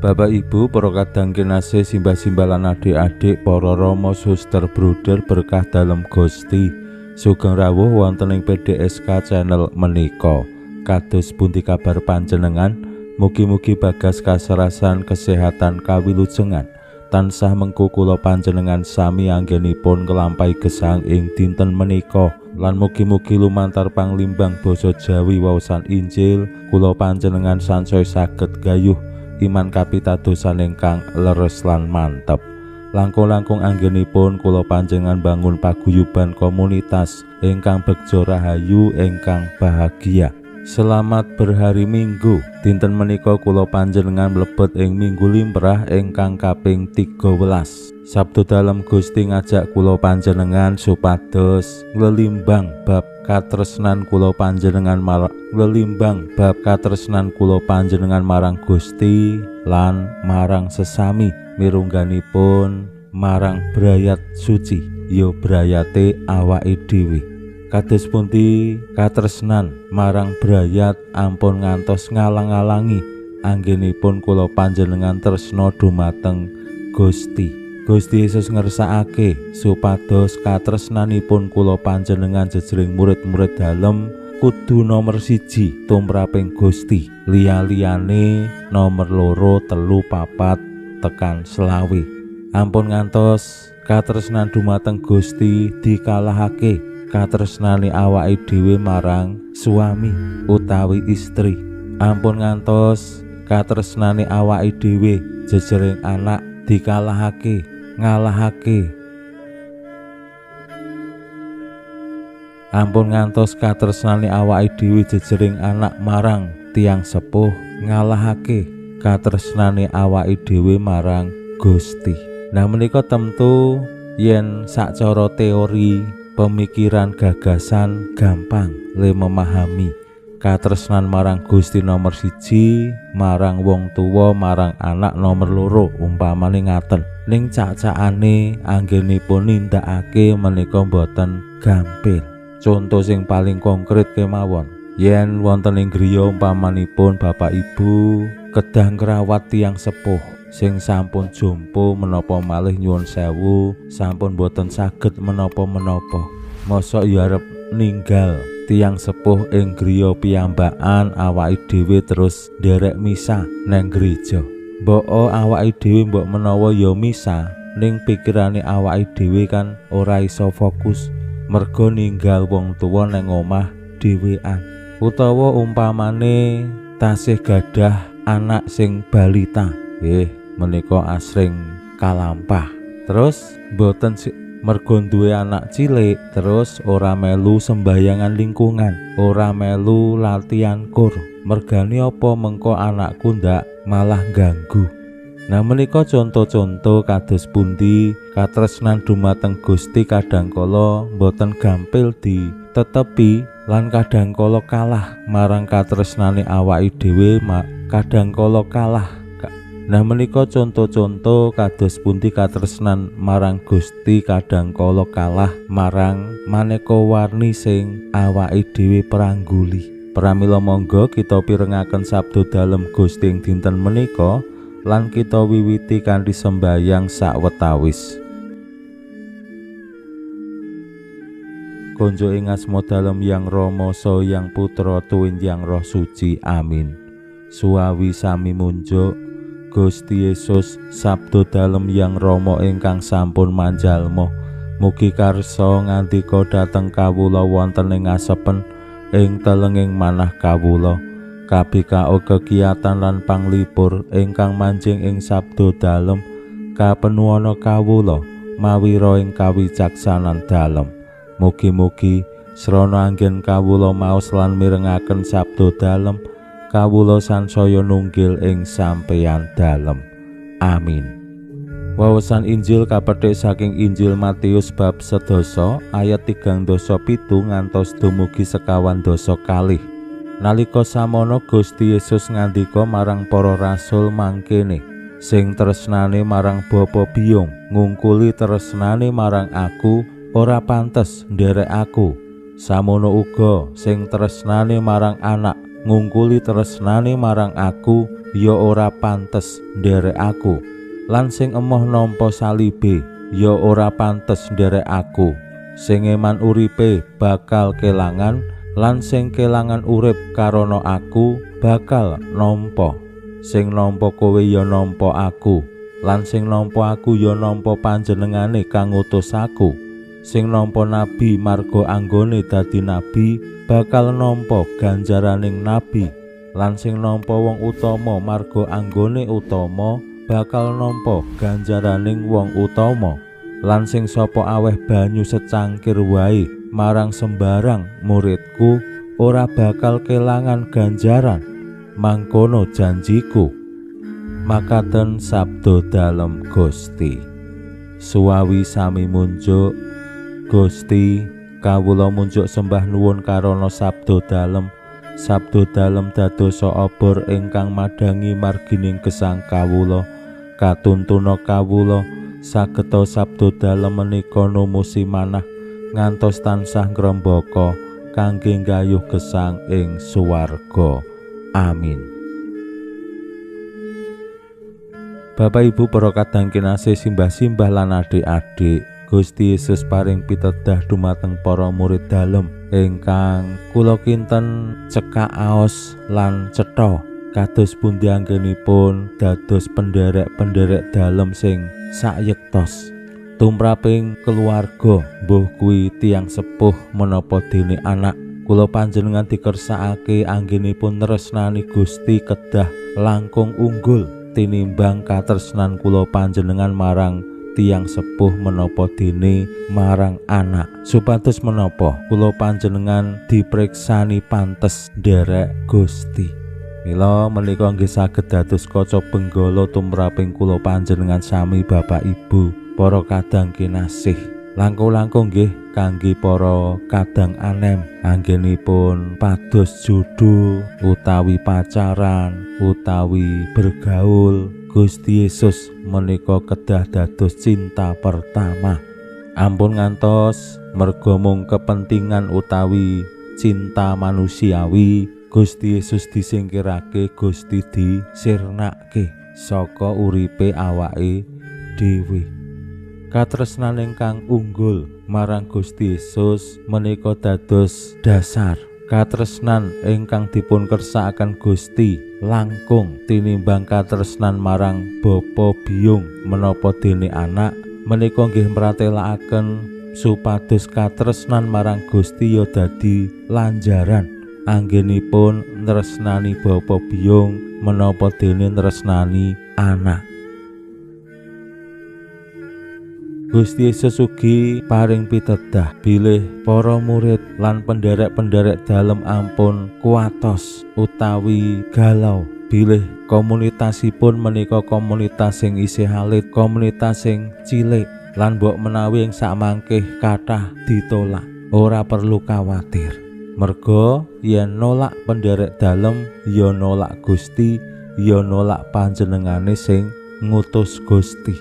Bapak Ibu para kadang kinasih simbah-simbah lan adik-adik para rama suster bruder berkah dalem Gusti sugeng rawuh wonten ing PDSK channel menika. Kados pundi kabar panjenengan? Mugi-mugi bagas kasarasan kesehatan kawilujengan tansah mengku kula panjenengan sami anggenipun nglampahi gesang ing dinten menika lan mugi-mugi lumantar panglimbang basa Jawi waosan Injil kula panjenengan sansaya saged gayuh iman kapitadosan ingkang leres lan mantep. Langkung-langkung anggenipun kula panjenengan bangun paguyuban komunitas ingkang begja rahayu ingkang bahagia. Selamat berhari Minggu. Dinten menika kula panjenengan mlebet ing Minggu Limrah ingkang kaping 13. Sabtu dalem Gusti ngajak kula panjenengan supados nglelimbang bab katresnan kula panjenengan marang Gusti lan marang sesami mirungganipun marang brayat suci ya brayate awake dhewe. Kados pundi katresnan marang brayat ampun ngantos ngalang-alangi anggenipun kula panjenengan tresna dumateng Gusti. Gusti Yesus ngersakake supados katresnanipun kula panjenengan jejering murid-murid dalem kudu nomor 1 tumraping Gusti, liya-liyane nomor 2, 3, 4 tekan 20. Ampun ngantos katresnan dumateng Gusti dikalahake katresnane awake dhewe marang suami utawi istri. Ampun ngantos katresnane awake dhewe jejering anak dikalahake ngalahake. Ampun ngantos katresnane awake dhewe jejering anak marang tiang sepuh ngalahake katresnane awake dhewe marang Gusti. Nah menika temtu yen sacara teori pemikiran gagasan gampang le memahami katresnan marang Gusti nomor 1 marang wong tuwa marang anak nomor 2 umpamane ngaten. Ning cacakane anggenipun nindakake menika boten gampil. Contoh sing paling konkret kemawon, yen wonten ing griya umpamanipun Bapak Ibu kedah ngrawat tiyang sepuh sing sampun jompo menapa malih nyuwun sewu sampun boten saged menapa-menapa, mosok ya arep ninggal tiyang sepuh ing griya piyambakan awake dhewe terus nderek misa nang gereja. Mbok awake dhewe mbok menawa ya misa ning pikirane awake dhewe kan ora iso fokus merga ninggal wong tuwa nang omah dhewean, utawa umpamane tasih gadah anak sing balita menika asring kalampah terus mboten merga duwe anak cilik terus ora melu sembahyangan lingkungan, ora melu latihan kur. Mergane apa mengko anakku ndak malah ganggu. Nah menika contoh-contoh kados pundi katresnan dumateng Gusti kadangkala mboten gampil ditetepi lan kadangkala kalah marang katresnane awake dhewe kadangkala kalah. Nah menika contoh-contoh kados pundi katresnan marang Gusti kadangkala kalah marang maneka warni sing awake dhewe prangguli. Pramila monggo kita pirengaken sabda dalem Gusti ing dinten menika lan kita wiwiti kanthi sembahyang sawetawis. Konjo ing asma dalem Yang Rama saha Yang Putra tuwin Yang Roh Suci. Amin. Suawi sami munjuk Gusti Yesus sabda dalem Yang Rama ingkang sampun manjalma mugi karsa ngandika dhateng kawula wonten ing asepen ing telenging manah kawula kabikao kegiatan lan panglipur ingkang manjing ing sabda dalem kapenuwana kawula mawira ing kawicaksanan dalem. Mugi-mugi srana anggen kawula maos lan mirengaken sabda dalem kawula sansaya nunggil ing sampeyan dalem. Amin. Wawasan Injil kapetik saking Injil Matius bab 11 ayat 37 ngantos dumugi 51. Nalika samono Gusti Yesus ngandika marang para rasul mangkene, sing tresnane marang Bapa biyung ngungkuli tresnane marang Aku ora pantes nderek Aku. Samono uga sing tresnane marang Anak ngungkuli tresnane marang Aku ya ora pantes nderek Aku. Lan sing emoh nampa salibe ya ora pantes nderek Aku. Sing eman uripe bakal kelangan, lan sing kelangan urip karana Aku bakal nampa. Sing nampa kowe ya nampa Aku, lan sing nampa Aku ya nampa panjenengane kang ngutus Aku. Sing nampa nabi marga anggone dadi nabi bakal nampa ganjaraning nabi, lan sing nampa wong utama marga anggone utama bakal nampa ganjaraning wong utama. Lan sing sapa aweh banyu secangkir wae marang sembarang muridku ora bakal kelangan ganjaran. Mangkono janjiku. Makaten sabda dalem Gusti. Suwawi sami munjuk, Gusti kawula munjuk sembah nuwun karana sabda dalem dadosa obor ingkang madangi margining gesang kawula. Katuntuna kawula sageta sabda dalem menika numusi manah ngantos tansah ngrembaka kangge nggayuh gesang ing suwarga. Amin. Bapak Ibu para kadang kinasih simbah-simbah lan adik-adik, Gusti Yesus paring pitedah dumateng para murid dalem ingkang kula kinten cekak aos lan cetha kados pundi anggenipun dados penderek-penderek dalem sing sayektos tumraping keluarga, mbuh kuwi tiyang sepuh menapa dene anak. Kula panjenengan dikersakake anggenipun tresnani Gusti kedah langkung unggul tinimbang katresnan kula panjenengan marang tiyang sepuh menapa dene marang anak. Supados menapa kula panjenengan dipreksani pantes nderek Gusti. Mila menika nggih saged dados kaca benggala tumraping kula panjenengan sami Bapak Ibu para kadang kinasih. Langkung-langkung nggih kangge para kadang anem anggenipun pados judul utawi pacaran utawi bergaul, Gusti Yesus menika kedah dados cinta pertama. Ampun ngantos merga mung kepentingan utawi cinta manusiawi, Gusti Yesus disingkirake, Gusti disirnake saka uripe awake dhewe. Katresnan ingkang unggul marang Gusti Yesus menika dados dasar katresnan ingkang dipun kersakaken Gusti langkung tinimbang katresnan marang Bapa biyung menapa dene anak. Menika nggih mratelakaken supados katresnan marang Gusti ya dadi lanjaran anggenipun tresnani Bapa biyung menapa dene tresnani anak. Gusti Yesus ugi paring pitedah bilih para murid lan penderek-penderek dalem ampun kuatos utawi galau bilih komunitasipun menika komunitas sing isih alit, komunitas sing cilik lan mbok menawi ing sakmangkih kathah ditolak. Ora perlu kuwatir. Merga yen nolak penderek dalem ya nolak Gusti, ya nolak panjenengane sing ngutus Gusti.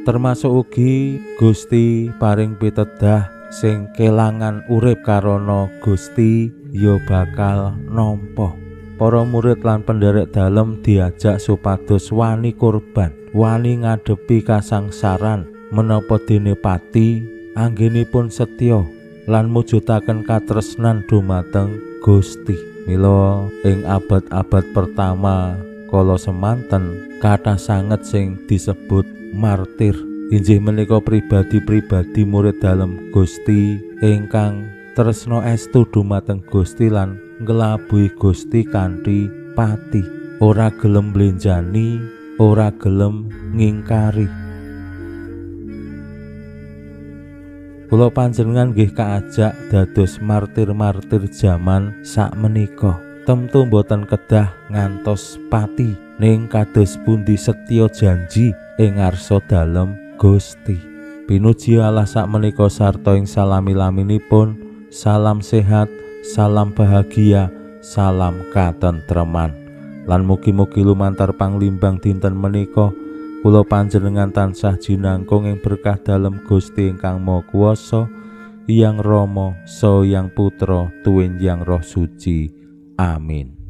Termasuk ugi Gusti paring pitedah sing kelangan urip karana Gusti ya bakal nampa. Para murid lan penderek dalem diajak supados wani kurban, wani ngadepi kasangsaran menapa dene pati anggenipun setya lan mujudaken katresnan dumateng Gusti. Mila ing abad-abad pertama kala semanten kathah sanget sing disebut martir. Injih menika pribadi-pribadi murid dalem Gusti ingkang tresna estu dumateng Gusti lan nglabui Gusti kanthi pati, ora gelem mblenjani, ora gelem ngingkari. Kula panjenengan nggih kaajak dados martir-martir jaman sakmenika. Temtu boten kedah ngantos pati, ning kados pundi setya janji ing ngarsa dalem Gusti. Pinuji Allah sakmenika sarta ing salami-laminipun. Salam sehat, salam bahagia, salam katentreman. Lan mugi-mugi lumantar panglimbang dinten menika kula panjenengan tansah jinangkung ing berkah dalem Gusti ingkang Maha Kuwasa, Hyang Rama saha Hyang Putra tuwin Hyang Roh Suci. Amin.